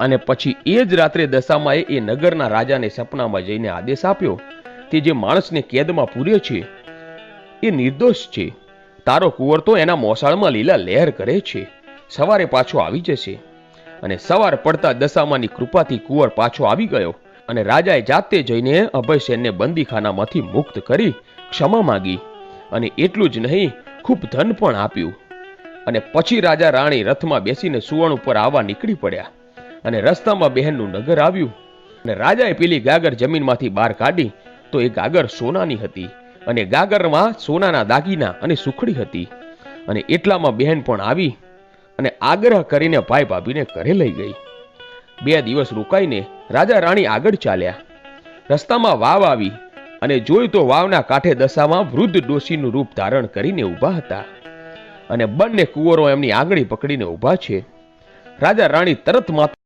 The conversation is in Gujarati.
અને પછી એ જ રાત્રે દશામાએ એ નગરના રાજાને સપનામાં જઈને આદેશ આપ્યો કે જે માણસને કેદમાં પૂર્યો છે એ નિર્દોષ છે. તારો કુંવર તો એના મોસાળમાં લીલા લહેર કરે છે, સવારે પાછો આવી જશે. અને સવાર પડતા દશામાની કૃપાથી કુંવર પાછો આવી ગયો અને રાજાએ જાતે જઈને અભયસેનને બંદીખાનામાંથી મુક્ત કરી ક્ષમા માંગી અને એટલું જ નહીં, ખૂબ ધન પણ આપ્યું. અને પછી રાજા રાણી રથમાં બેસીને સુવર્ણ ઉપર આવવા નીકળી પડ્યા અને રસ્તામાં બહેનનું નગર આવ્યું અને રાજાએ પેલી ગાગર જમીનમાંથી બહાર કાઢી તો એ ગાગર સોનાની હતી અને ગાગરમાં સોનાના દાગીના અને સુખડી હતી. અને એટલામાં બહેન પણ આવી અને આગ્રહ કરીને ભાઈ ભાભીને ઘરે લઈ ગઈ. 2 દિવસ રોકાઈને રાજા રાણી આગળ ચાલ્યા. રસ્તામાં વાવ આવી અને જોયું તો વાવના કાંઠે દશામાં વૃદ્ધ ડોશીનું રૂપ ધારણ કરીને ઊભા હતા અને બંને કુંવરો એમની આંગળી પકડીને ઊભા છે. રાજા રાણી તરત માથું